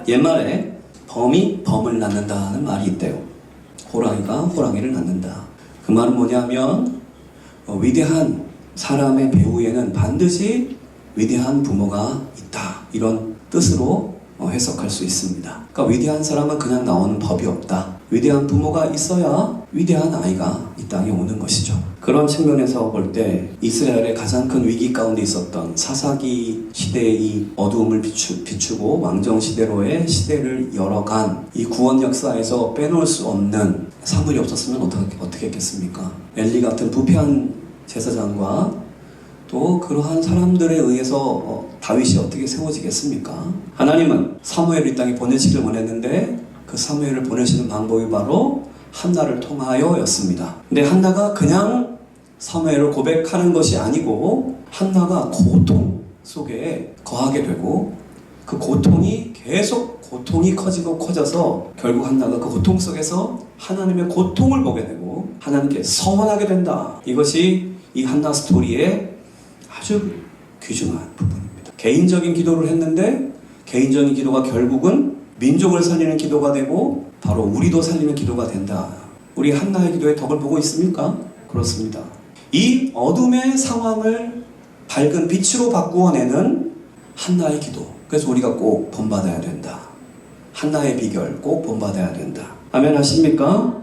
옛말에 범이 범을 낳는다는 말이 있대요. 호랑이가 호랑이를 낳는다. 그 말은 뭐냐면 위대한 사람의 배후에는 반드시 위대한 부모가 있다. 이런 뜻으로 해석할 수 있습니다. 그러니까 위대한 사람은 그냥 나오는 법이 없다. 위대한 부모가 있어야 위대한 아이가 이 땅에 오는 것이죠. 그런 측면에서 볼 때 이스라엘의 가장 큰 위기 가운데 있었던 사사기 시대의 이 어두움을 비추고 왕정시대로의 시대를 열어간 이 구원 역사에서 빼놓을 수 없는 사물이 없었으면 어떻게 했겠습니까? 엘리 같은 부패한 제사장과 또 그러한 사람들에 의해서 다윗이 어떻게 세워지겠습니까? 하나님은 사무엘을 이 땅에 보내시길 원했는데 그 사무엘을 보내시는 방법이 바로 한나를 통하여였습니다. 근데 한나가 그냥 사무엘을 고백하는 것이 아니고 한나가 고통 속에 거하게 되고 그 고통이 계속 고통이 커지고 커져서 결국 한나가 그 고통 속에서 하나님의 고통을 보게 되고 하나님께 서원하게 된다. 이것이 이 한나 스토리의 아주 귀중한 부분입니다. 개인적인 기도를 했는데 개인적인 기도가 결국은 민족을 살리는 기도가 되고 바로 우리도 살리는 기도가 된다. 우리 한나의 기도의 덕을 보고 있습니까? 그렇습니다. 이 어둠의 상황을 밝은 빛으로 바꾸어내는 한나의 기도. 그래서 우리가 꼭 본받아야 된다. 한나의 비결 꼭 본받아야 된다. 아멘 하십니까?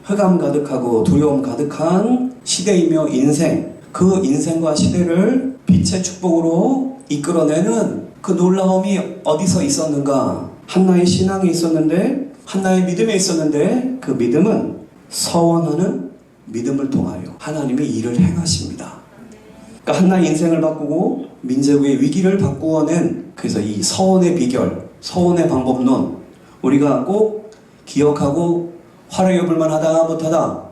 흑암 가득하고 두려움 가득한 시대이며 인생, 그 인생과 시대를 빛의 축복으로 이끌어내는 그 놀라움이 어디서 있었는가? 한나의 신앙이 있었는데, 한나의 믿음이 있었는데, 그 믿음은 서원하는 믿음을 통하여 하나님이 일을 행하십니다. 그러니까 한나의 인생을 바꾸고 민족의 위기를 바꾸어낸, 그래서 이 서원의 비결, 서원의 방법론, 우리가 꼭 기억하고 활용해 볼 만하다, 못하다?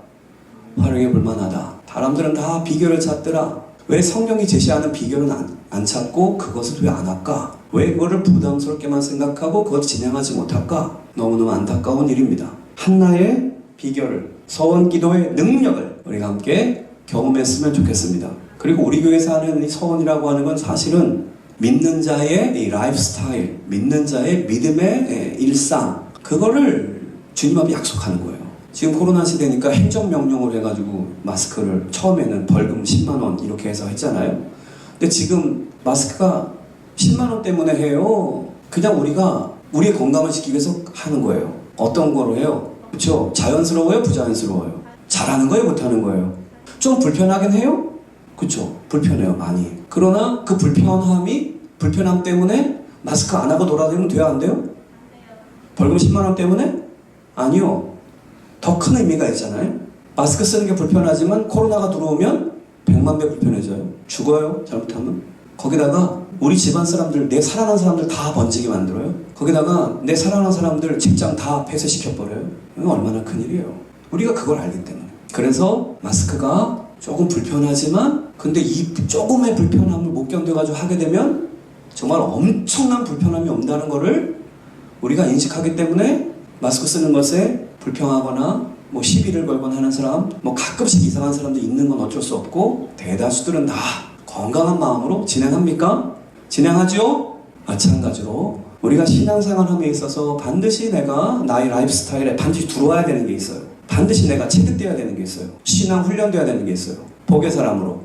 활용해 볼 만하다. 사람들은 다 비결을 찾더라. 왜 성경이 제시하는 비결은 안 찾고 그것을 왜 안 할까? 왜 그거를 부담스럽게만 생각하고 그것 진행하지 못할까? 너무너무 안타까운 일입니다. 한나의 비결을, 서원 기도의 능력을 우리가 함께 경험했으면 좋겠습니다. 그리고 우리 교회에서 하는 이 서원이라고 하는 건 사실은 믿는 자의 이 라이프 스타일, 믿는 자의 믿음의 일상, 그거를 주님 앞에 약속하는 거예요. 지금 코로나 시대니까 행정명령을 해가지고 마스크를 처음에는 벌금 10만원 이렇게 해서 했잖아요. 근데 지금 마스크가 10만원 때문에 해요. 그냥 우리가 우리의 건강을 지키기 위해서 하는 거예요. 어떤 거로 해요? 그렇죠? 자연스러워요? 부자연스러워요? 잘하는 거예요? 못하는 거예요? 좀 불편하긴 해요? 그렇죠? 불편해요, 많이. 그러나 그 불편함 때문에 마스크 안 하고 돌아다니면 돼요, 안 돼요? 벌금 10만원 때문에? 아니요. 더 큰 의미가 있잖아요. 마스크 쓰는 게 불편하지만 코로나가 들어오면 100만 배 불편해져요. 죽어요, 잘못하면. 거기다가 우리 집안 사람들, 내 사랑하는 사람들 다 번지게 만들어요. 거기다가 내 사랑하는 사람들 직장 다 폐쇄시켜버려요. 이건 얼마나 큰일이에요. 우리가 그걸 알기 때문에. 그래서 마스크가 조금 불편하지만 근데 이 조금의 불편함을 못 견뎌가지고 하게 되면 정말 엄청난 불편함이 온다는 거를 우리가 인식하기 때문에 마스크 쓰는 것에 불평하거나 뭐 시비를 걸거나 하는 사람, 뭐 가끔씩 이상한 사람도 있는 건 어쩔 수 없고 대다수들은 다 건강한 마음으로 진행합니까? 진행하죠? 마찬가지로 우리가 신앙생활함에 있어서 반드시 내가 나의 라이프 스타일에 반드시 들어와야 되는 게 있어요. 반드시 내가 체득돼야 되는 게 있어요. 신앙 훈련돼야 되는 게 있어요. 복의 사람으로.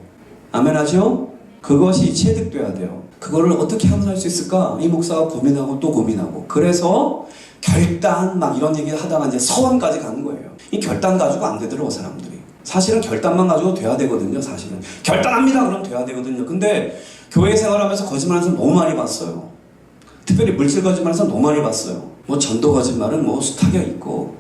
아멘 하죠? 그것이 체득돼야 돼요. 그거를 어떻게 하면 할 수 있을까? 이 목사가 고민하고 또 고민하고. 그래서 결단 막 이런 얘기 하다가 이제 서원까지 가는 거예요. 이 결단 가지고 안 되더라고, 사람들이. 사실은 결단만 가지고 돼야 되거든요, 사실은. 결단합니다! 그럼 돼야 되거든요. 근데 교회 생활하면서 거짓말하는 사람 너무 많이 봤어요. 특별히 물질 거짓말하는 사람 너무 많이 봤어요. 뭐 전도 거짓말은 뭐 숱하게 있고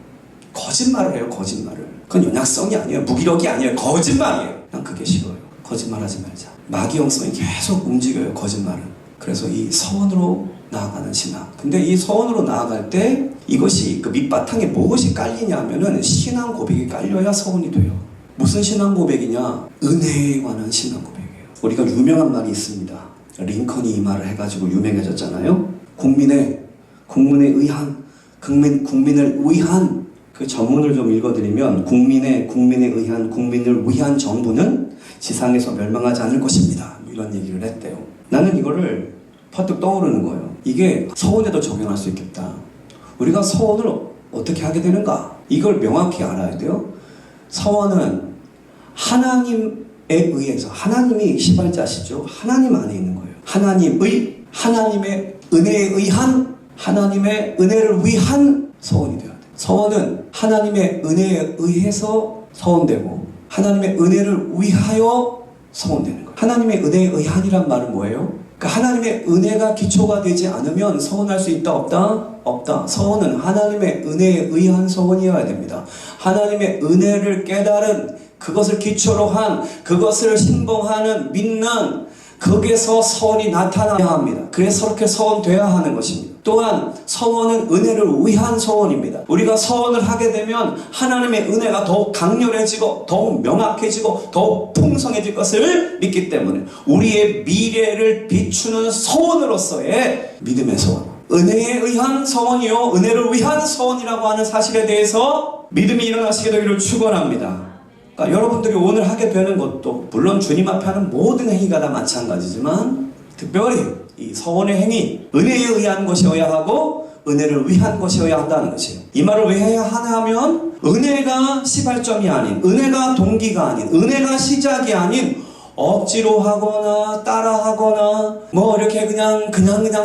거짓말을 해요, 거짓말을. 그건 연약성이 아니에요. 무기력이 아니에요. 거짓말이에요. 난 그게 싫어요. 거짓말하지 말자. 마귀형성이 계속 움직여요, 거짓말은. 그래서 이 서원으로 나아가는 신앙. 근데 이 서원으로 나아갈 때 이것이 그 밑바탕에 무엇이 깔리냐 하면은 신앙 고백이 깔려야 서원이 돼요. 무슨 신앙 고백이냐? 은혜에 관한 신앙 고백이에요. 우리가 유명한 말이 있습니다. 링컨이 이 말을 해가지고 유명해졌잖아요. 국민을 위한 그 전문을 좀 읽어드리면 국민을 위한 정부는 지상에서 멸망하지 않을 것입니다. 이런 얘기를 했대요. 나는 이거를 퍼뜩 떠오르는 거예요. 이게 서원에도 적용할 수 있겠다. 우리가 서원을 어떻게 하게 되는가? 이걸 명확히 알아야 돼요. 서원은 하나님에 의해서, 하나님이 시발자시죠. 하나님 안에 있는 거예요. 하나님의 은혜에 의한, 하나님의 은혜를 위한 서원이 되어야 돼요. 서원은 하나님의 은혜에 의해서 서원되고 하나님의 은혜를 위하여 서원되는 거예요. 하나님의 은혜에 의한이란 말은 뭐예요? 그러니까 하나님의 은혜가 기초가 되지 않으면 서원할 수 있다 없다? 없다. 서원은 하나님의 은혜에 의한 서원이어야 됩니다. 하나님의 은혜를 깨달은, 그것을 기초로 한, 그것을 신봉하는, 믿는, 거기에서 서원이 나타나야 합니다. 그래서 그렇게 서원돼야 하는 것입니다. 또한 서원은 은혜를 위한 서원입니다. 우리가 서원을 하게 되면 하나님의 은혜가 더욱 강렬해지고 더욱 명확해지고 더욱 풍성해질 것을 믿기 때문에 우리의 미래를 비추는 서원으로서의 믿음의 서원, 은혜에 의한 서원이요 은혜를 위한 서원이라고 하는 사실에 대해서 믿음이 일어나시게 되기를 축원합니다. 그러니까 여러분들이 오늘 하게 되는 것도 물론 주님 앞에 하는 모든 행위가 다 마찬가지지만 특별히 이 서원의 행위, 은혜에 의한 것이어야 하고 은혜를 위한 것이어야 한다는 것이에요. 이 말을 왜 해야 하냐 하면 은혜가 시발점이 아닌, 은혜가 동기가 아닌, 은혜가 시작이 아닌 억지로 하거나 따라하거나 뭐 이렇게 그냥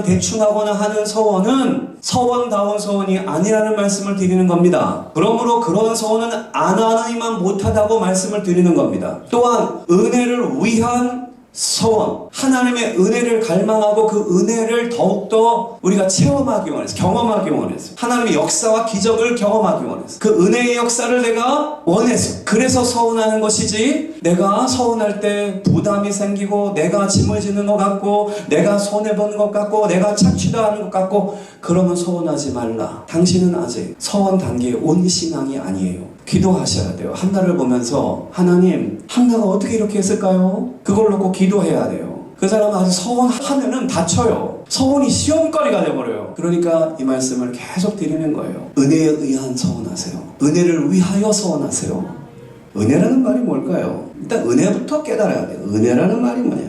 대충 하거나 하는 서원은 서원다운 서원이 아니라는 말씀을 드리는 겁니다. 그러므로 그런 서원은 안 하는 이만 못하다고 말씀을 드리는 겁니다. 또한 은혜를 위한 서원, 하나님의 은혜를 갈망하고 그 은혜를 더욱더 우리가 체험하기 원해서, 경험하기 원해서, 하나님의 역사와 기적을 경험하기 원해서, 그 은혜의 역사를 내가 원해서, 그래서 서운하는 것이지, 내가 서운할 때 부담이 생기고 내가 짐을 지는 것 같고 내가 손해보는 것 같고 내가 착취도 하는 것 같고 그러면 서운하지 말라. 당신은 아직 서원 단계에 온 신앙이 아니에요. 기도하셔야 돼요. 한나를 보면서 하나님, 한나가 어떻게 이렇게 했을까요? 그걸 놓고 기도해야 돼요. 그 사람은 아주 서원하면은 다쳐요. 서원이 시험거리가 돼버려요. 그러니까 이 말씀을 계속 드리는 거예요. 은혜에 의한 서원하세요. 은혜를 위하여 서원하세요. 은혜라는 말이 뭘까요? 일단 은혜부터 깨달아야 돼요. 은혜라는 말이 뭐냐?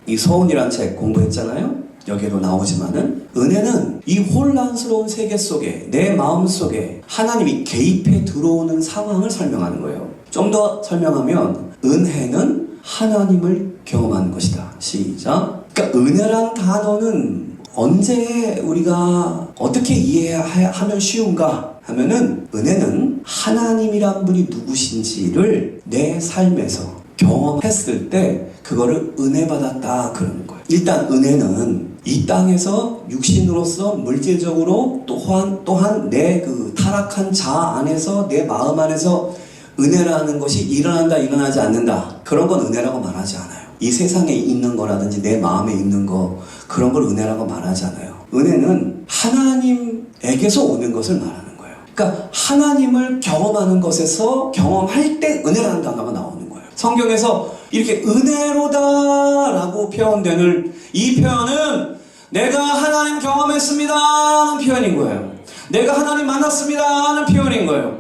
이 서원이란 책 공부했잖아요. 여기에도 나오지만은 은혜는 이 혼란스러운 세계 속에 내 마음 속에 하나님이 개입해 들어오는 상황을 설명하는 거예요. 좀 더 설명하면 은혜는 하나님을 경험하는 것이다. 시작. 그러니까 은혜란 단어는 언제 우리가 어떻게 이해하면 쉬운가 하면은 은혜는 하나님이란 분이 누구신지를 내 삶에서 경험했을 때 그거를 은혜 받았다 그러는 거예요. 일단 은혜는 이 땅에서 육신으로서 물질적으로 또한 내 그 타락한 자 안에서 내 마음 안에서 은혜라는 것이 일어난다 일어나지 않는다 그런 건 은혜라고 말하지 않아요. 이 세상에 있는 거라든지 내 마음에 있는 거 그런 걸 은혜라고 말하지 않아요. 은혜는 하나님에게서 오는 것을 말하는 거예요. 그러니까 하나님을 경험하는 것에서 경험할 때 은혜라는 단어가 나오는 거예요. 성경에서 이렇게 은혜로다라고 표현되는 이 표현은 내가 하나님 경험했습니다 하는 표현인 거예요. 내가 하나님 만났습니다 하는 표현인 거예요.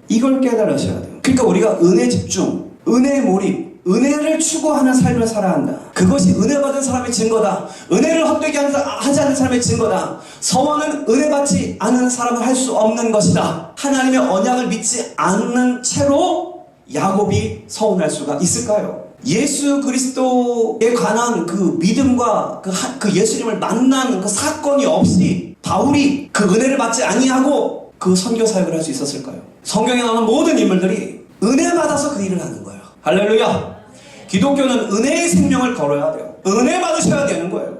이걸 깨달으셔야 돼요. 그러니까 우리가 은혜 집중, 은혜 몰입, 은혜를 추구하는 삶을 살아야 한다. 그것이 은혜 받은 사람의 증거다. 은혜를 헛되게 하지 않는 사람의 증거다. 서원은 은혜 받지 않은 사람은 할 수 없는 것이다. 하나님의 언약을 믿지 않는 채로 야곱이 서운할 수가 있을까요? 예수 그리스도에 관한 그 믿음과 그 예수님을 만난 그 사건이 없이 바울이 그 은혜를 받지 아니하고 그 선교 사역을 할 수 있었을까요? 성경에 나오는 모든 인물들이 은혜 받아서 그 일을 하는 거예요. 할렐루야! 기독교는 은혜의 생명을 걸어야 돼요. 은혜 받으셔야 되는 거예요.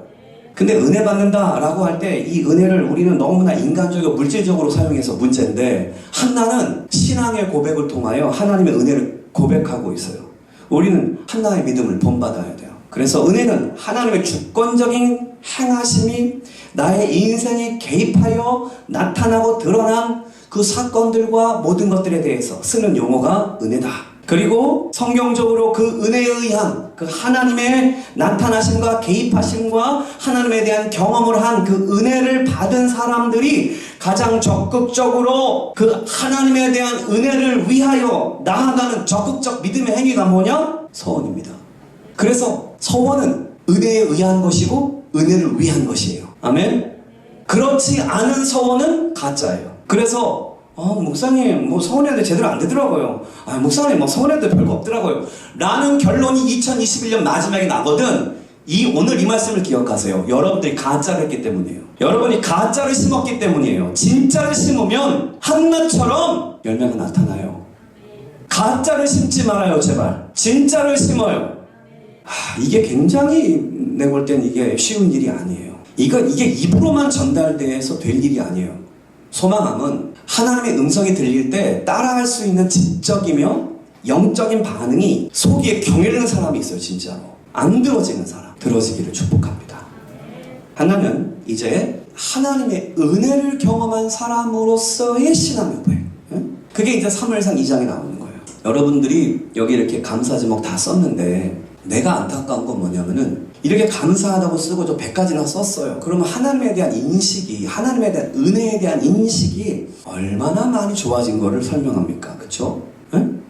근데 은혜 받는다라고 할 때 이 은혜를 우리는 너무나 인간적이고 물질적으로 사용해서 문제인데 한나는 신앙의 고백을 통하여 하나님의 은혜를 고백하고 있어요. 우리는 한나의 믿음을 본받아야 돼요. 그래서 은혜는 하나님의 주권적인 행하심이 나의 인생에 개입하여 나타나고 드러난 그 사건들과 모든 것들에 대해서 쓰는 용어가 은혜다. 그리고 성경적으로 그 은혜에 의한 그 하나님의 나타나심과 개입하심과 하나님에 대한 경험을 한 그 은혜를 받은 사람들이 가장 적극적으로 그 하나님에 대한 은혜를 위하여 나아가는 적극적 믿음의 행위가 뭐냐? 서원입니다. 그래서 서원은 은혜에 의한 것이고 은혜를 위한 것이에요. 아멘? 그렇지 않은 서원은 가짜예요. 그래서 목사님 뭐 서원했는데 제대로 안 되더라고요. 목사님 뭐 서원했는데 별거 없더라고요. 라는 결론이 2021년 마지막에 나거든. 오늘 이 말씀을 기억하세요. 여러분들이 가짜를 했기 때문이에요. 여러분이 가짜를 심었기 때문이에요. 진짜를 심으면 한나처럼 열매가 나타나요. 가짜를 심지 말아요, 제발. 진짜를 심어요. 이게 굉장히 내가 볼 땐 이게 쉬운 일이 아니에요. 이게 입으로만 전달돼서 될 일이 아니에요. 소망함은 하나님의 음성이 들릴 때 따라할 수 있는 지적이며 영적인 반응이 속에 경외하는 사람이 있어요. 진짜로 안 들어지는 사람 들어지기를 축복합니다. 하나는 이제 하나님의 은혜를 경험한 사람으로서의 신앙 여부예요. 그게 이제 사무엘상 2장에 나오는 거예요. 여러분들이 여기 이렇게 감사 제목 다 썼는데 내가 안타까운 건 뭐냐면은 이렇게 감사하다고 쓰고 저 100가지나 썼어요. 그러면 하나님에 대한 인식이, 하나님에 대한 은혜에 대한 인식이 얼마나 많이 좋아진 거를 설명합니까? 그쵸? 응?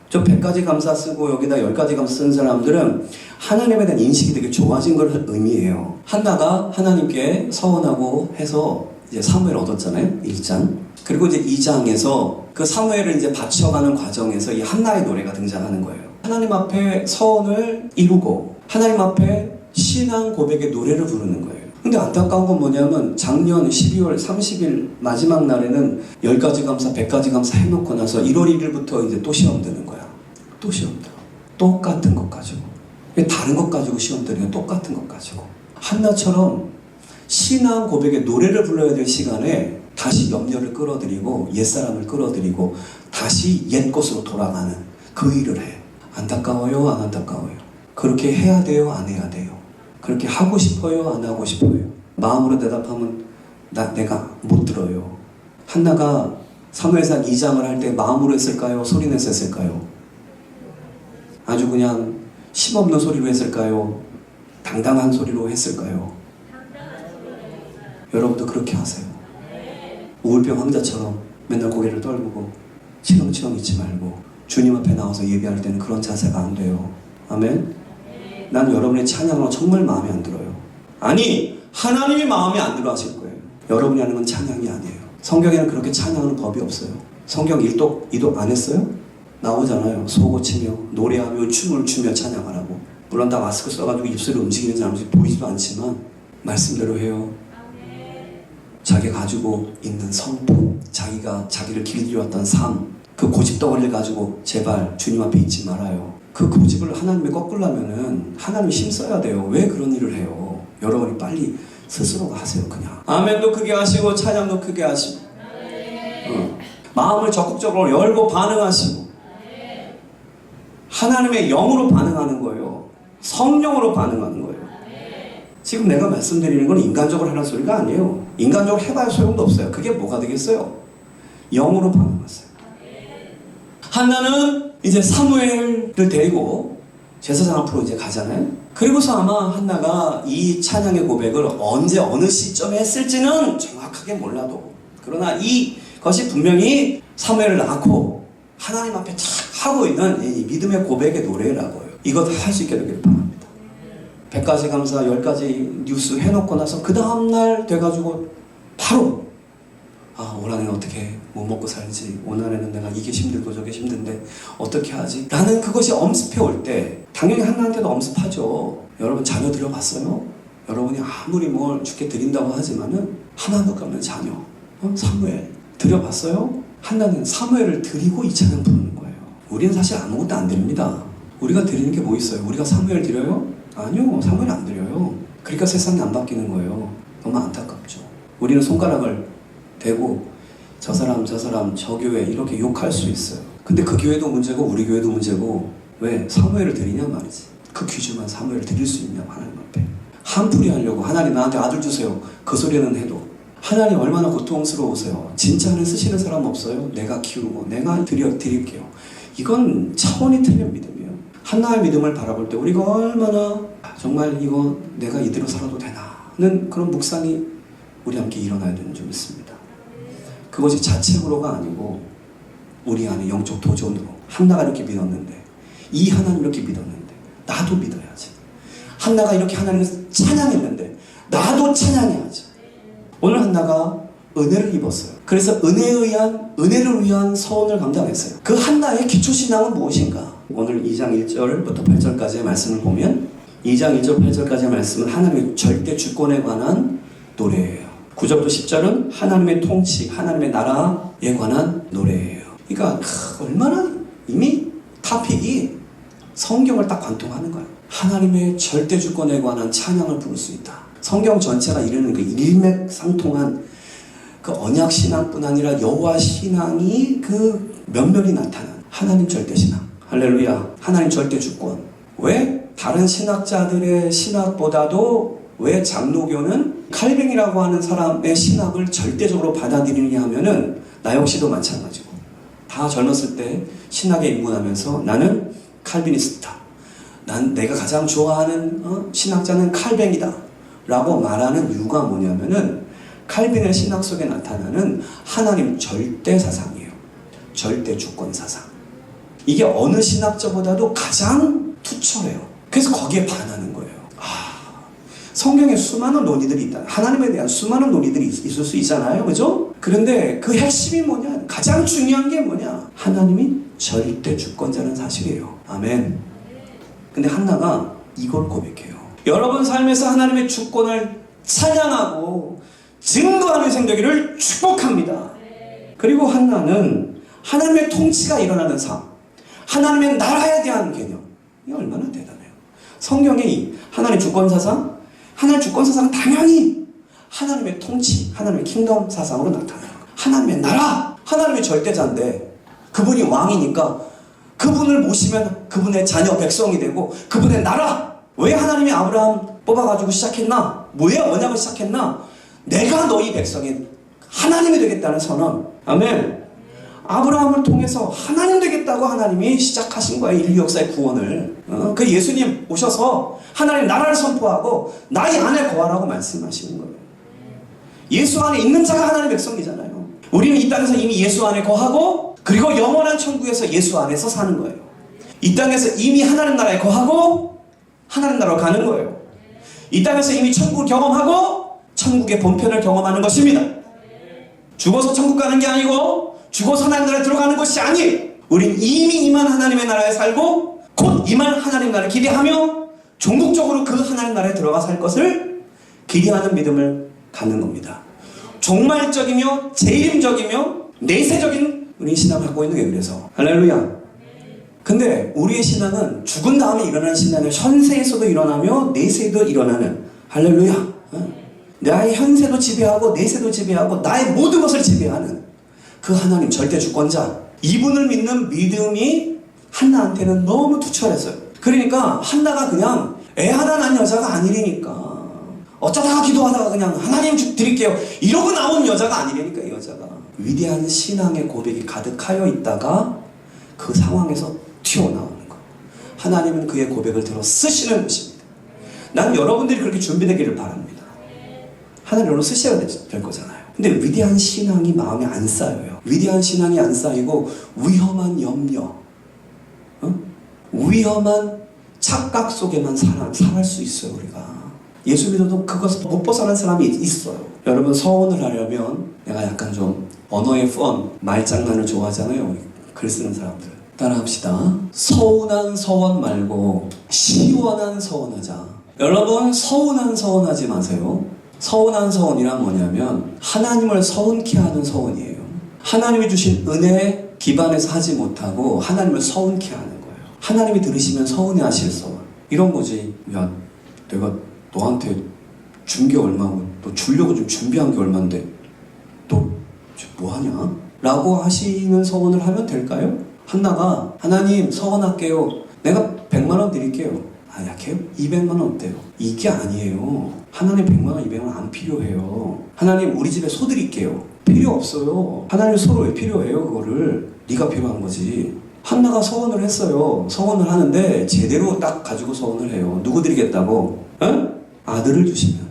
저 100가지 감사 쓰고 여기다 10가지 감사 쓰는 사람들은 하나님에 대한 인식이 되게 좋아진 걸 의미해요. 한나가 하나님께 서원하고 해서 이제 사무엘 얻었잖아요. 1장. 그리고 이제 2장에서 그 사무엘을 이제 바쳐가는 과정에서 이 한나의 노래가 등장하는 거예요. 하나님 앞에 서원을 이루고 하나님 앞에 신앙 고백의 노래를 부르는 거예요. 근데 안타까운 건 뭐냐면 작년 12월 30일 마지막 날에는 10가지 감사, 100가지 감사 해놓고 나서 1월 1일부터 이제 또 시험 드는 거야. 또 시험 들어. 똑같은 것 가지고. 다른 것 가지고 시험 드는 게 똑같은 것 가지고. 한나처럼 신앙 고백의 노래를 불러야 될 시간에 다시 염려를 끌어들이고 옛사람을 끌어들이고 다시 옛 곳으로 돌아가는 그 일을 해. 안타까워요? 안 안타까워요? 그렇게 해야 돼요? 안 해야 돼요? 그렇게 하고 싶어요? 안 하고 싶어요? 마음으로 대답하면 내가 못 들어요. 한나가 사무엘상 2장을 할 때 마음으로 했을까요? 소리내서 했을까요? 아주 그냥 힘없는 소리로 했을까요? 당당한 소리로 했을까요? 여러분도 그렇게 하세요. 우울병 환자처럼 맨날 고개를 떨구고 치렁치렁 있지 말고 주님 앞에 나와서 예배할 때는 그런 자세가 안 돼요. 아멘? 난 여러분의 찬양으로 정말 마음에 안 들어요. 아니, 하나님이 마음에 안 들어 하실 거예요. 여러분이 하는 건 찬양이 아니에요. 성경에는 그렇게 찬양하는 법이 없어요. 성경 1독, 2독 안 했어요? 나오잖아요. 소고치며 노래하며 춤을 추며 찬양하라고. 물론 다 마스크 써가지고 입술을 움직이는 사람들이 보이지도 않지만 말씀대로 해요. 자기가 가지고 있는 성품, 자기가 자기를 길들여왔던 삶, 그 고집덩어리를 가지고 제발 주님 앞에 있지 말아요. 그 고집을 하나님에 꺾으려면은 하나님이 힘써야 돼요. 왜 그런 일을 해요? 여러분이 빨리 스스로가 하세요. 그냥 아멘도 크게 하시고 찬양도 크게 하시고 마음을 적극적으로 열고 반응하시고 하나님의 영으로 반응하는 거예요. 성령으로 반응하는 거예요. 지금 내가 말씀드리는 건 인간적으로 하는 소리가 아니에요. 인간적으로 해봐야 소용도 없어요. 그게 뭐가 되겠어요? 영으로 반응하세요. 한나는 이제 사무엘을 데리고 제사장 앞으로 이제 가잖아요. 그리고서 아마 한나가 이 찬양의 고백을 언제 어느 시점에 했을지는 정확하게 몰라도 그러나 이것이 분명히 사무엘을 낳고 하나님 앞에 착 하고 있는 이 믿음의 고백의 노래라고요. 이것 할 수 있게 되기를 바랍니다. 100가지 감사 10가지 뉴스 해놓고 나서 그 다음날 돼가지고 바로 올 한해는 어떻게 뭐 먹고 살지, 오늘 안에는 내가 이게 힘들고 저게 힘든데 어떻게 하지? 라는 그것이 엄습해 올 때 당연히 한나한테도 엄습하죠. 여러분 자녀 드려봤어요? 여러분이 아무리 뭘 주께 드린다고 하지만은 하나밖에 없는 자녀 사무엘 드려봤어요? 한나는 사무엘을 드리고 이 찬양 부르는 거예요. 우리는 사실 아무것도 안 드립니다. 우리가 드리는 게 뭐 있어요? 우리가 사무엘 드려요? 아니요, 사무엘 안 드려요. 그러니까 세상이 안 바뀌는 거예요. 너무 안타깝죠. 우리는 손가락을 대고 저 사람 저 교회 이렇게 욕할 수 있어요. 근데 그 교회도 문제고 우리 교회도 문제고 왜 사무엘을 드리냐 말이지. 그 귀중한 사무엘을 드릴 수 있냐 하나님 앞에. 한풀이 하려고 하나님 나한테 아들 주세요. 그 소리는 해도 하나님 얼마나 고통스러우세요. 진짜는 쓰시는 사람 없어요. 내가 키우고 내가 드릴게요. 이건 차원이 틀린 믿음이에요. 한나의 믿음을 바라볼 때 우리가 얼마나 정말 이거 내가 이대로 살아도 되나는 그런 묵상이 우리 함께 일어나야 되는 줄 믿습니다. 그것이 자책으로가 아니고 우리 안에 영적 도전으로 한나가 이렇게 믿었는데 이 하나님 이렇게 믿었는데 나도 믿어야지. 한나가 이렇게 하나님을 찬양했는데 나도 찬양해야지. 오늘 한나가 은혜를 입었어요. 그래서 은혜를 위한 서원을 감당했어요. 그 한나의 기초신앙은 무엇인가? 오늘 2장 1절부터 8절까지의 말씀을 보면 2장 1절 8절까지의 말씀은 하나님의 절대 주권에 관한 노래예요. 9절부터 10절은 하나님의 통치, 하나님의 나라에 관한 노래예요. 그러니까 얼마나 이미 타픽이 성경을 딱 관통하는 거예요. 하나님의 절대 주권에 관한 찬양을 부를 수 있다. 성경 전체가 이루는 그 일맥상통한 그 언약 신앙뿐 아니라 여호와 신앙이 그 면면이 나타난 하나님 절대 신앙. 할렐루야. 하나님 절대 주권. 왜 다른 신학자들의 신학보다도 왜 장로교는 칼뱅이라고 하는 사람의 신학을 절대적으로 받아들이느냐 하면은 나 역시도 마찬가지고 다 젊었을 때 신학에 입문하면서 나는 칼비니스트다. 난 내가 가장 좋아하는 신학자는 칼뱅이다 라고 말하는 이유가 뭐냐면은 칼빈의 신학 속에 나타나는 하나님 절대 사상이에요. 절대 주권 사상. 이게 어느 신학자보다도 가장 투철해요. 그래서 거기에 반하는 거예요. 성경에 수많은 논의들이 있다. 하나님에 대한 수많은 논의들이 있을 수 있잖아요. 그죠? 그런데 그 핵심이 뭐냐? 가장 중요한 게 뭐냐? 하나님이 절대 주권자는 사실이에요. 아멘. 근데 한나가 이걸 고백해요. 여러분 삶에서 하나님의 주권을 찬양하고 증거하는 인생 되기를 축복합니다. 그리고 한나는 하나님의 통치가 일어나는 삶, 하나님의 나라에 대한 개념, 이게 얼마나 대단해요. 성경에 하나님의 주권 사상, 하나님의 주권 사상은 당연히 하나님의 통치, 하나님의 킹덤 사상으로 나타나요. 하나님의 나라, 하나님의 절대자인데 그분이 왕이니까 그분을 모시면 그분의 자녀 백성이 되고 그분의 나라. 왜 하나님이 아브라함 뽑아가지고 시작했나? 왜 언약을 시작했나? 내가 너희 백성인 하나님이 되겠다는 선언. 아멘. 아브라함을 통해서 하나님 되겠다고 하나님이 시작하신 거예요. 인류 역사의 구원을. 그 예수님 오셔서 하나님 나라를 선포하고 나의 안에 거하라고 말씀하시는 거예요. 예수 안에 있는 자가 하나님의 백성이잖아요. 우리는 이 땅에서 이미 예수 안에 거하고 그리고 영원한 천국에서 예수 안에서 사는 거예요. 이 땅에서 이미 하나님 나라에 거하고 하나님 나라로 가는 거예요. 이 땅에서 이미 천국을 경험하고 천국의 본편을 경험하는 것입니다. 죽어서 천국 가는 게 아니고 죽어서 하나님 나라에 들어가는 것이 아니에요. 우린 이미 임한 하나님의 나라에 살고 곧 임할 하나님 나라를 기대하며 종국적으로 그 하나님 나라에 들어가 살 것을 기대하는 믿음을 갖는 겁니다. 종말적이며 재림적이며 내세적인 우리 신앙을 갖고 있는 게 그래서 할렐루야. 근데 우리의 신앙은 죽은 다음에 일어나는 신앙은 현세에서도 일어나며 내세에도 일어나는 할렐루야. 나의 현세도 지배하고 내세도 지배하고 나의 모든 것을 지배하는 그 하나님 절대 주권자, 이분을 믿는 믿음이 한나한테는 너무 투철했어요. 그러니까 한나가 그냥 애 하나 낳은 여자가 아니라니까. 어쩌다가 기도하다가 그냥 하나님 드릴게요 이러고 나온 여자가 아니라니까. 이 여자가 위대한 신앙의 고백이 가득하여 있다가 그 상황에서 튀어나오는 거예요. 하나님은 그의 고백을 들어 쓰시는 것입니다. 난 여러분들이 그렇게 준비되기를 바랍니다. 하나님 여러분 쓰셔야 될 거잖아요. 근데 위대한 신앙이 마음에 안 쌓여요. 위대한 신앙이 안 쌓이고 위험한 염려, 위험한 착각 속에만 살아갈 수 있어요. 우리가 예수 믿어도 그것을 못 벗어난 사람이 있어요. 여러분 서원을 하려면 내가 약간 좀 언어의 펀, 말장난을 좋아하잖아요. 우리 글 쓰는 사람들 따라합시다. 서운한 서원 말고 시원한 서원하자. 여러분 서운한 서원하지 마세요. 서운한 서원이란 뭐냐면 하나님을 서운케 하는 서원이에요. 하나님이 주신 은혜에 기반해서 하지 못하고 하나님을 서운케 하는 거예요. 하나님이 들으시면 서운해 하실 서원. 이런 거지. 야, 내가 너한테 준 게 얼마고 너 주려고 좀 준비한 게 얼만데 너 뭐하냐? 라고 하시는 서원을 하면 될까요? 한나가 하나님 서원할게요. 내가 100만 원 드릴게요. 아, 약해요? 200만 원 어때요? 이게 아니에요. 하나님 100만 원, 200만 원 안 필요해요. 하나님 우리 집에 소 드릴게요. 필요 없어요. 하나님 소를 왜 필요해요? 그거를 네가 필요한 거지. 한나가 서원을 했어요. 서원을 하는데 제대로 딱 가지고 서원을 해요. 누구 드리겠다고? 아들을 주시면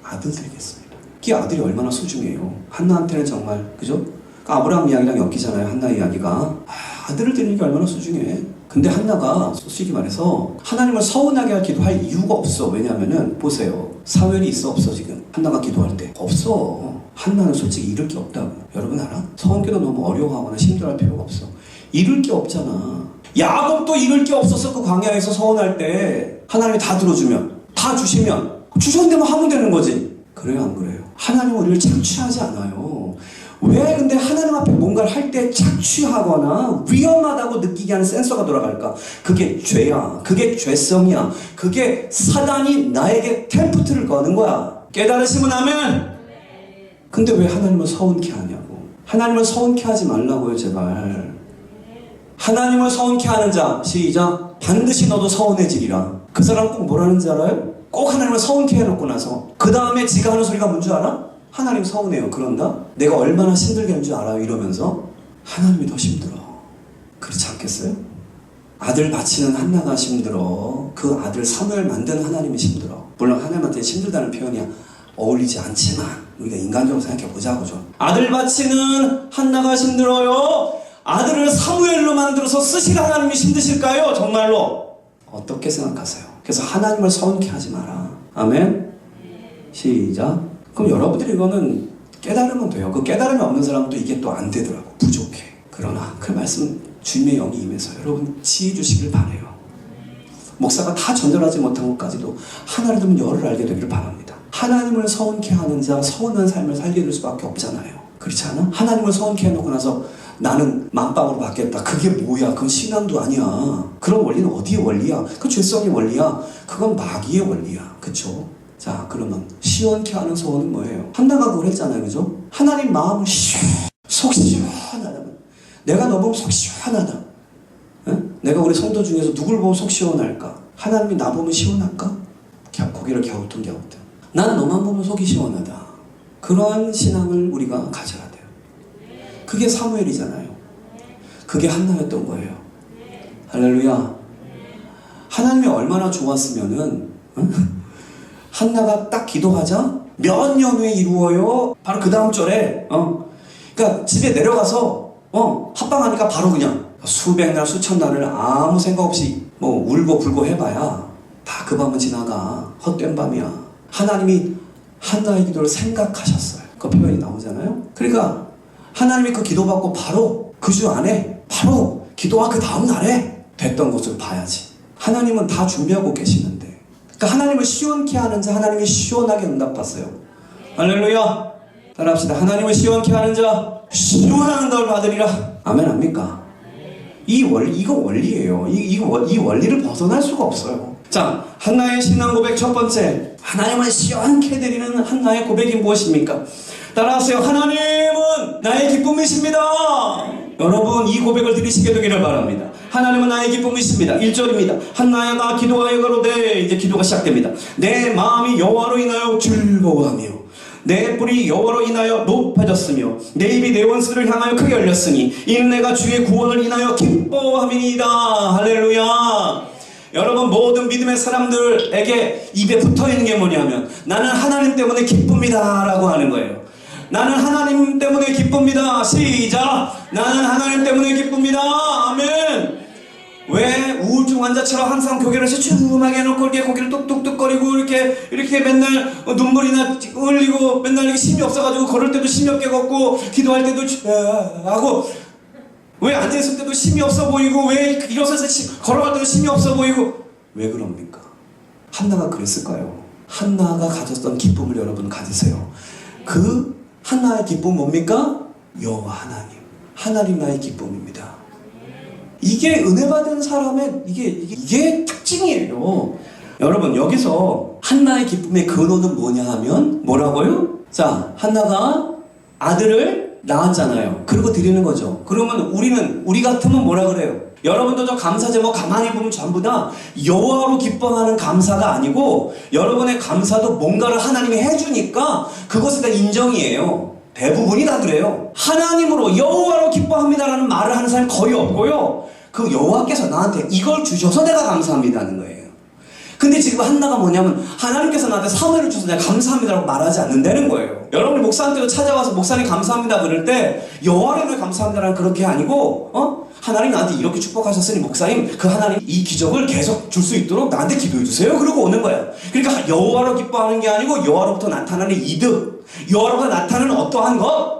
아들 드리겠습니다. 그 아들이 얼마나 소중해요. 한나한테는 정말 그죠? 아브라함 이야기랑 엮이잖아요. 한나 이야기가. 아들을 드리는 게 얼마나 소중해. 근데 한나가 솔직히 말해서 하나님을 서운하게 기도할 이유가 없어. 왜냐하면은 보세요. 사웰이 있어 없어 지금? 한나가 기도할 때 없어. 한나는 솔직히 잃을 게 없다고. 여러분 알아? 서원기도 너무 어려워하거나 힘들어할 필요가 없어. 잃을 게 없잖아. 야곱도 잃을 게 없었어. 그 광야에서 서원할 때 하나님이 다 들어주면, 다 주시면, 주셨는데만 하면 되는 거지. 그래요 안 그래요? 하나님은 우리를 착취하지 않아요. 왜 근데 하나님 앞에 뭔가를 할 때 착취하거나 위험하다고 느끼게 하는 센서가 돌아갈까? 그게 죄야. 그게 죄성이야. 그게 사단이 나에게 템프트를 거는 거야. 깨달으시면 아멘. 근데 왜 하나님을 서운케 하냐고. 하나님을 서운케 하지 말라고요 제발. 하나님을 서운케 하는 자, 시작. 반드시 너도 서운해지리라. 그 사람 꼭 뭐라는지 알아요? 꼭 하나님을 서운케 해놓고 나서 그 다음에 지가 하는 소리가 뭔 줄 알아? 하나님 서운해요. 그런다? 내가 얼마나 힘들게 하는 줄 알아요? 이러면서 하나님이 더 힘들어. 그렇지 않겠어요? 아들 바치는 한나가 힘들어. 그 아들 사무엘 만드는 하나님이 힘들어. 물론 하나님한테 힘들다는 표현이 어울리지 않지만 우리가 인간적으로 생각해보자고 좀. 아들 바치는 한나가 힘들어요. 아들을 사무엘로 만들어서 쓰실 하나님이 힘드실까요? 정말로? 어떻게 생각하세요? 그래서 하나님을 서운케 하지 마라. 아멘? 시작. 그럼 여러분들이 이거는 깨달으면 돼요. 그 깨달음이 없는 사람은 또 이게 또 안 되더라고. 부족해. 그러나 그 말씀 주님의 영이 임해서 여러분 지혜 주시길 바라요. 목사가 다 전달하지 못한 것까지도 하나를 두면 열을 알게 되기를 바랍니다. 하나님을 서운케 하는 자 서운한 삶을 살게 될 수밖에 없잖아요. 그렇지 않아? 하나님을 서운케 해놓고 나서 나는 만빵으로 받겠다. 그게 뭐야? 그건 신앙도 아니야. 그런 원리는 어디의 원리야? 그 죄성의 원리야. 그건 마귀의 원리야. 그쵸? 자, 그러면 시원케 하는 소원은 뭐예요? 한나가 그걸 했잖아요. 그죠? 하나님 마음을 속 시원하다. 내가 너 보면 속 시원하다. 응? 내가 우리 성도 중에서 누굴 보면 속 시원할까? 하나님이 나 보면 시원할까? 고개를 갸우뚱갸우뚱. 난 너만 보면 속이 시원하다. 그러한 신앙을 우리가 가져야 돼요. 그게 사무엘이잖아요. 그게 한나였던 거예요. 할렐루야. 하나님이 얼마나 좋았으면은 한나가 딱 기도하자 몇 년 후에 이루어요. 바로 그 다음 절에 그러니까 집에 내려가서 합방하니까 바로 그냥 수백 날 수천 날을 아무 생각 없이 뭐 울고 불고 해봐야 다 그 밤은 지나가. 헛된 밤이야. 하나님이 한나의 기도를 생각하셨어요. 그 표현이 나오잖아요. 그러니까 하나님이 그 기도받고 바로 그 주 안에 바로 기도와 그 다음 날에 됐던 것을 봐야지. 하나님은 다 준비하고 계시는데. 그러니까 하나님을 시원케 하는 자 하나님이 시원하게 응답받았어요. 할렐루야. 따라합시다. 하나님을 시원케 하는 자 시원한 응답을 받으리라. 아멘 합니까? 이거 원리예요. 이 원리를 벗어날 수가 없어요. 자, 한나의 신앙 고백 첫 번째. 하나님을 시원케 해드리는 한나의 고백이 무엇입니까? 따라하세요. 하나님은 나의 기쁨이십니다. 여러분 이 고백을 들으시게 되기를 바랍니다. 하나님은 나의 기쁨이십니다. 1절입니다. 한나야가 기도하여 가로되 이제 기도가 시작됩니다. 내 마음이 여호와로 인하여 즐거워하며 내 뿔이 여호와로 인하여 높아졌으며 내 입이 내 원수를 향하여 크게 열렸으니 이는 내가 주의 구원을 인하여 기뻐함이니이다. 할렐루야. 여러분 모든 믿음의 사람들에게 입에 붙어있는 게 뭐냐면 나는 하나님 때문에 기쁩니다 라고 하는 거예요. 나는 하나님 때문에 기쁩니다. 시작. 나는 하나님 때문에 기쁩니다. 아멘. 왜 우울증 환자처럼 항상 고개를 시추하게 해놓고 이렇게 고개를 뚝뚝뚝거리고 이렇게 맨날 눈물이나 흘리고 맨날 이렇게 힘이 없어가지고 걸을 때도 힘이 없게 걷고 기도할 때도 하고 왜 앉아있을 때도 힘이 없어 보이고 왜 일어서서 걸어갈 때도 힘이 없어 보이고 왜 그럽니까? 한나가 그랬을까요? 한나가 가졌던 기쁨을 여러분 가지세요. 그 한나의 기쁨 뭡니까? 여호와 하나님 나의 기쁨입니다. 이게 은혜 받은 사람의 이게 특징이에요. 여러분 여기서 한나의 기쁨의 근원은 뭐냐 하면 뭐라고요? 자, 한나가 아들을 낳았잖아요. 그리고 드리는 거죠. 그러면 우리 같으면 뭐라 그래요? 여러분도 저 감사 제목 가만히 보면 전부 다 여호와로 기뻐하는 감사가 아니고 여러분의 감사도 뭔가를 하나님이 해주니까 그것에 대한 인정이에요. 대부분이 다 그래요. 하나님으로 여호와로 기뻐합니다라는 말을 하는 사람이 거의 없고요. 그 여호와께서 나한테 이걸 주셔서 내가 감사합니다는 거예요. 근데 지금 한나가 뭐냐면 하나님께서 나한테 사무엘을 주셔서 내가 감사합니다라고 말하지 않는다는 거예요. 여러분이 목사한테도 찾아와서 목사님 감사합니다 그럴 때 여호와를 감사합니다라는 그렇게 아니고 하나님 나한테 이렇게 축복하셨으니 목사님 그 하나님 이 기적을 계속 줄 수 있도록 나한테 기도해 주세요. 그러고 오는 거예요. 그러니까 여호와로 기뻐하는 게 아니고 여호와로부터 나타나는 이득, 여호와로부터 나타나는 어떠한 것,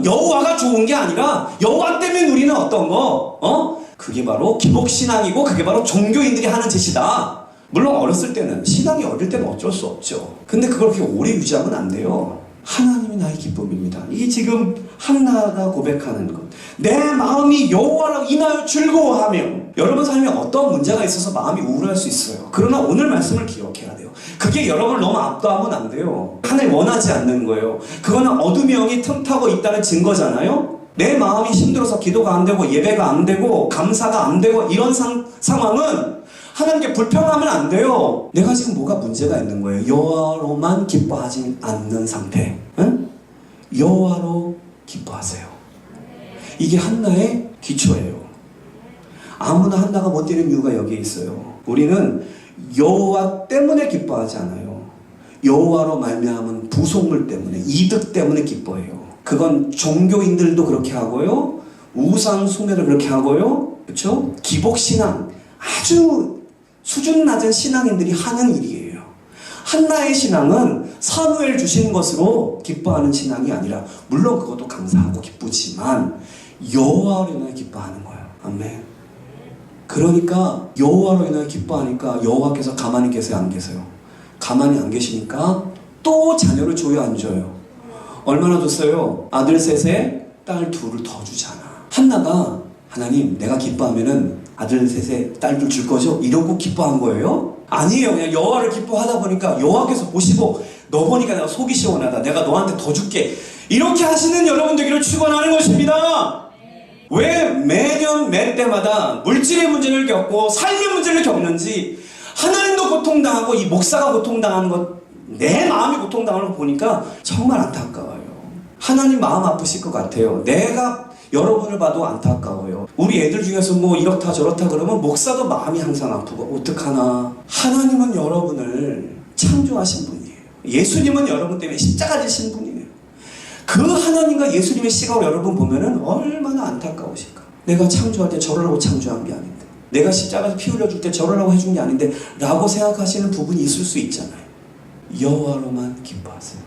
여호와가 좋은 게 아니라 여호와 때문에 누리는 어떤 거, 그게 바로 기복신앙이고 그게 바로 종교인들이 하는 짓이다. 물론 어렸을 때는, 신앙이 어릴 때는 어쩔 수 없죠. 근데 그걸 그렇게 오래 유지하면 안 돼요. 하나님이 나의 기쁨입니다. 이게 지금 한나가 고백하는 것. 내 마음이 여호와로 인하여 즐거워하며. 여러분 삶에 어떤 문제가 있어서 마음이 우울할 수 있어요. 그러나 오늘 말씀을 기억해야 돼요. 그게 여러분을 너무 압도하면 안 돼요. 하나님 원하지 않는 거예요. 그거는 어둠의 영이 틈타고 있다는 증거잖아요. 내 마음이 힘들어서 기도가 안 되고 예배가 안 되고 감사가 안 되고 이런 상황은 하나님께 불평하면 안 돼요. 내가 지금 뭐가 문제가 있는 거예요. 여호와로만 기뻐하지 않는 상태. 응? 여호와로 기뻐하세요. 이게 한나의 기초예요. 아무나 한나가 못 되는 이유가 여기에 있어요. 우리는 여호와 때문에 기뻐하지 않아요. 여호와로 말미암은 부속물 때문에, 이득 때문에 기뻐해요. 그건 종교인들도 그렇게 하고요. 우상 숭배를 그렇게 하고요. 그렇죠? 기복신앙, 아주 수준 낮은 신앙인들이 하는 일이에요. 한나의 신앙은 사무엘 주신 것으로 기뻐하는 신앙이 아니라, 물론 그것도 감사하고 기쁘지만 여호와로 인하여 기뻐하는 거예요. 아멘. 그러니까 여호와로 인하여 기뻐하니까 여호와께서 가만히 계세요, 안 계세요? 가만히 안 계시니까 또 자녀를 줘요, 안 줘요? 얼마나 줬어요? 아들 셋에 딸 둘을 더 주잖아. 한나가 하나님 내가 기뻐하면은 아들 셋에 딸들 줄 거죠? 이러고 기뻐한 거예요? 아니에요. 그냥 여호와를 기뻐하다 보니까 여호와께서 보시고 너 보니까 내가 속이 시원하다. 내가 너한테 더 줄게. 이렇게 하시는 여러분 되기를 축원하는 것입니다. 왜 매년 매 때마다 물질의 문제를 겪고 삶의 문제를 겪는지, 하나님도 고통당하고 이 목사가 고통당하는 것, 내 마음이 고통당하는 거 보니까 정말 안타까워요. 하나님 마음 아프실 것 같아요. 내가 여러분을 봐도 안타까워요. 우리 애들 중에서 뭐 이렇다 저렇다 그러면 목사도 마음이 항상 아프고 어떡하나. 하나님은 여러분을 창조하신 분이에요. 예수님은 여러분 때문에 십자가 지신 분이에요. 그 하나님과 예수님의 시각으로 여러분 보면은 얼마나 안타까우실까. 내가 창조할 때 저러라고 창조한 게 아닌데, 내가 십자가에서 피 흘려줄 때 저러라고 해준 게 아닌데 라고 생각하시는 부분이 있을 수 있잖아요. 여호와로만 기뻐하세요.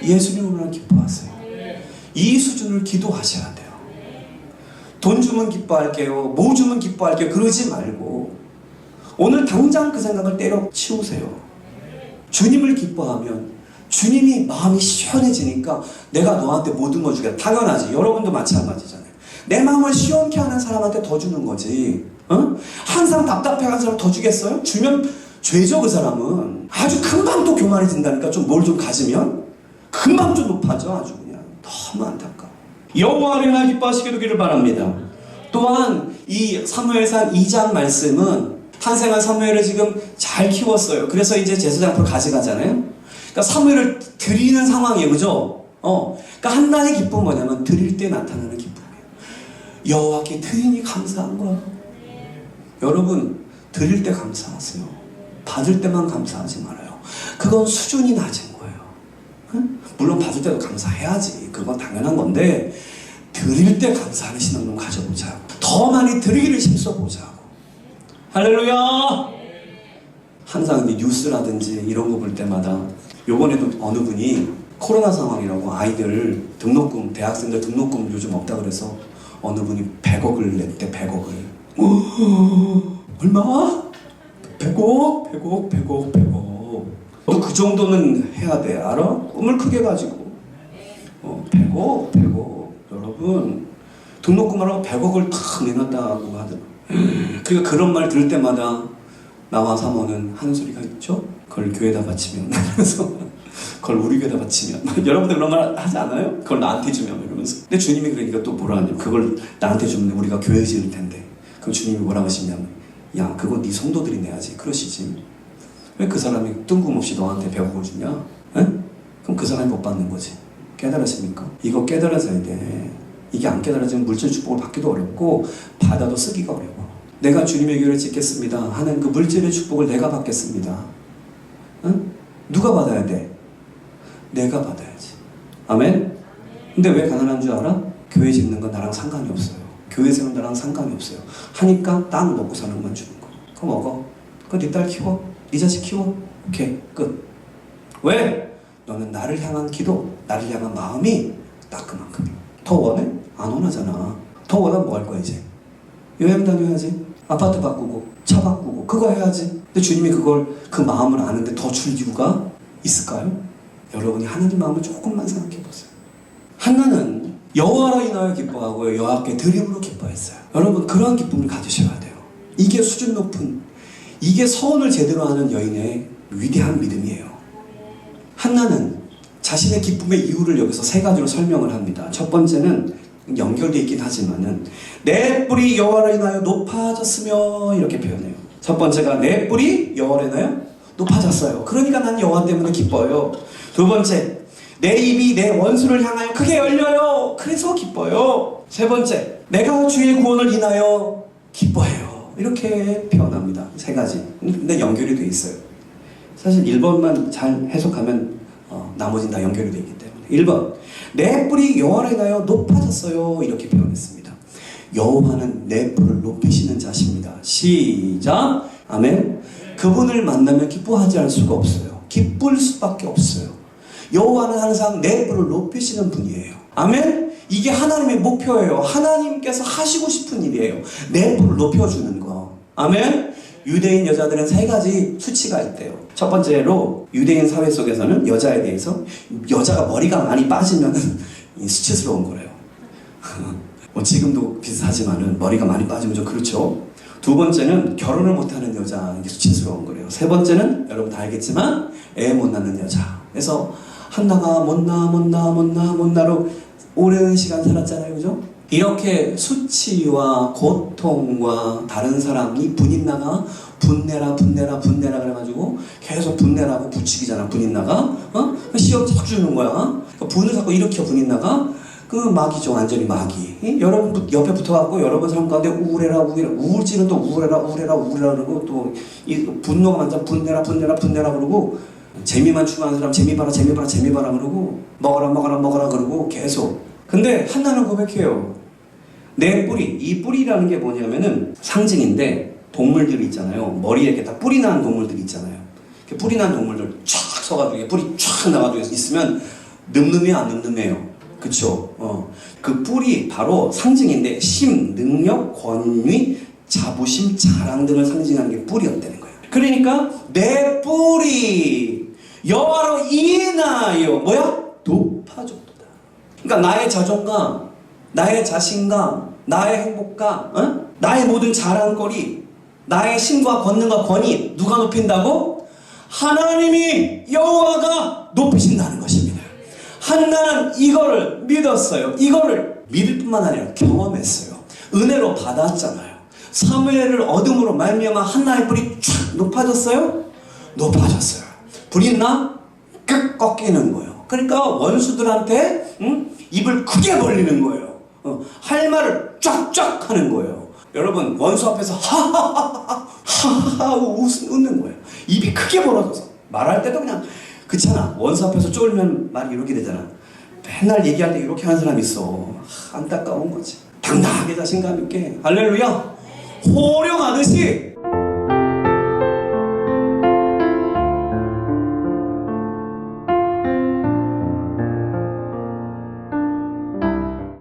예수님으로만 기뻐하세요. 이 수준을 기도하셔야 돼요. 돈 주면 기뻐할게요, 뭐 주면 기뻐할게요, 그러지 말고 오늘 당장 그 생각을 때려치우세요. 주님을 기뻐하면 주님이 마음이 시원해지니까 내가 너한테 모든 걸 주겠다. 당연하지. 여러분도 마찬가지잖아요. 내 마음을 시원케 하는 사람한테 더 주는 거지. 항상 답답해하는 사람 더 주겠어요? 주면 죄죠. 그 사람은 아주 금방 또 교만해진다니까. 좀 뭘 좀 가지면 금방 좀 높아져. 아주 그냥 너무 안타까워. 여호와를 인하여 기뻐하시게 되기를 바랍니다. 또한 이 사무엘상 2장 말씀은 탄생한 사무엘을 지금 잘 키웠어요. 그래서 이제 제사장 앞으로 가져가잖아요. 그러니까 사무엘을 드리는 상황이에요. 그죠? 그러니까 한나의 기쁨은 뭐냐면 드릴 때 나타나는 기쁨이에요. 여호와께 드리니 감사한 거야. 여러분 드릴 때 감사하세요. 받을 때만 감사하지 말아요. 그건 수준이 낮은 거예요. 응? 물론 받을 때도 감사해야지. 그건 당연한 건데 드릴 때 감사하는 신앙 좀 가져보자고. 더 많이 드리기를 힘써보자고. 할렐루야. 항상 뉴스라든지 이런 거 볼 때마다, 요번에도 어느 분이 코로나 상황이라고 아이들 등록금, 대학생들 등록금 요즘 없다 그래서 어느 분이 100억을 냈대. 100억을. 얼마? 100억. 너 그 정도는 해야 돼. 알아? 꿈을 크게 가지고. 100억. 여러분 등록금하라고 100억을 탁 내놨다고 하더라고요. 그러니까 그런 말 들을 때마다 나와 사모는 하는 소리가 있죠? 그걸 교회에다 바치면 그래서 그걸 우리 교회에다 바치면 여러분들 그런 말 하지 않아요? 그걸 나한테 주면 이러면서. 근데 주님이 그러니까 또 뭐라 하냐면 그걸 나한테 주면 우리가 교회 지을 텐데, 그럼 주님이 뭐라고 하시냐면 야 그건 네 성도들이 내야지 그러시지. 왜 그 사람이 뜬금없이 너한테 100억을 주냐? 에? 그럼 그 사람이 못 받는 거지. 깨달으십니까? 이거 깨달아져야 돼. 이게 안 깨달아지면 물질 축복을 받기도 어렵고 받아도 쓰기가 어려워. 내가 주님의 교회를 짓겠습니다 하는 그 물질의 축복을 내가 받겠습니다. 응? 누가 받아야 돼? 내가 받아야지. 아멘? 근데 왜 가난한 줄 알아? 교회 짓는 건 나랑 상관이 없어요. 교회 세운 나랑 상관이 없어요. 하니까 땅 먹고 사는 것만 주는 거. 그거 먹어. 그거 네 딸 키워. 네 자식 키워. 오케이 끝. 왜? 너는 나를 향한 기도, 나를 향한 마음이 딱 그만큼이야. 더 원해? 안 원하잖아. 더 원하면 뭐 할 거야 이제? 여행 다녀야지. 아파트 바꾸고 차 바꾸고 그거 해야지. 근데 주님이 그걸 그 마음을 아는데 더 줄 이유가 있을까요? 여러분이 하나님 마음을 조금만 생각해 보세요. 한나는 여호와로 인하여 기뻐하고 여호와께 드림으로 기뻐했어요. 여러분 그러한 기쁨을 가지셔야 돼요. 이게 수준 높은, 이게 서원을 제대로 하는 여인의 위대한 믿음이에요. 한나는 자신의 기쁨의 이유를 여기서 세 가지로 설명을 합니다. 첫 번째는 연결되어 있긴 하지만은 내 뿔이 여호와로 인하여 높아졌으며 이렇게 표현해요. 첫 번째가 내 뿔이 여호와로 인하여 높아졌어요. 그러니까 난 여호와 때문에 기뻐요. 두 번째, 내 입이 내 원수를 향하여 크게 열려요. 그래서 기뻐요. 세 번째, 내가 주의 구원을 인하여 기뻐해요. 이렇게 표현합니다. 세 가지. 근데 연결이 돼 있어요. 사실 1번만 잘 해석하면 나머지는 다 연결이 되어 있기 때문에. 1번, 내 뿔이 여호와로 인하여 높아졌어요. 이렇게 표현했습니다. 여호와는 내 뿔을 높이시는 자십니다. 시작. 아멘. 그분을 만나면 기뻐하지 않을 수가 없어요. 기쁠 수밖에 없어요. 여호와는 항상 내 뿔을 높이시는 분이에요. 아멘. 이게 하나님의 목표예요. 하나님께서 하시고 싶은 일이에요. 내 뿔을 높여주는 거. 아멘. 유대인 여자들은 세 가지 수치가 있대요. 첫 번째로 유대인 사회 속에서는 여자에 대해서 여자가 머리가 많이 빠지면 수치스러운 거래요. 뭐 지금도 비슷하지만은 머리가 많이 빠지면 좀 그렇죠. 두 번째는 결혼을 못하는 여자, 이게 수치스러운 거래요. 세 번째는 여러분 다 알겠지만 애 못 낳는 여자. 그래서 한나가 못나로 오랜 시간 살았잖아요, 그죠? 이렇게 수치와 고통과 다른 사람이 분인나가 분내라 그래가지고 계속 분내라고 부추기잖아. 분인나가 시험 자꾸 주는 거야. 분을 자꾸 일으켜. 분인나가 그 마귀죠. 완전히 마귀. 여러분 옆에 붙어갖고 여러분 삶 가운데 우울해라 우울증은 또 우울해라 그러고 또 이 분노가 많잖아. 분내라 그러고 재미만 추구하는 사람 재미 봐라 그러고 먹어라 그러고 계속. 근데 한나는 고백해요. 내 뿌리, 이 뿌리라는 게 뭐냐면은 상징인데 동물들이 있잖아요. 머리에 이렇게 다 뿌리 난 동물들이 있잖아요. 뿌리 난 동물들 쫙 서가지고 뿌리 쫙 나가지고 있으면 늠름해요, 안 늠름해요? 그쵸? 그 뿔이 바로 상징인데 심, 능력, 권위, 자부심, 자랑 등을 상징하는 게 뿔이었다는 거예요. 그러니까 내 뿔이 여호와로 인하여 높아졌도다. 그러니까 나의 자존감, 나의 자신감, 나의 행복감, 나의 모든 자랑거리, 나의 힘과 권능과 권위 누가 높인다고? 하나님이 여호와가 높이신다는 것입니다. 한나는 이거를 믿었어요. 이거를 믿을 뿐만 아니라 경험했어요. 은혜로 받았잖아요. 사무엘을 얻음으로 말미암아 한나의 뿔이 쫙 높아졌어요? 높아졌어요. 불이 나? 끝 꺾이는 거예요. 그러니까 원수들한테 입을 크게 벌리는 거예요. 할 말을 쫙쫙 하는 거예요. 여러분 원수 앞에서 하하하하 웃는 거예요. 입이 크게 벌어져서 말할 때도 그냥 그렇잖아. 원수 앞에서 쫄면 말이 이렇게 되잖아. 맨날 얘기할 때 이렇게 하는 사람이 있어. 안타까운 거지. 당당하게 자신감 있게 할렐루야 호령하듯이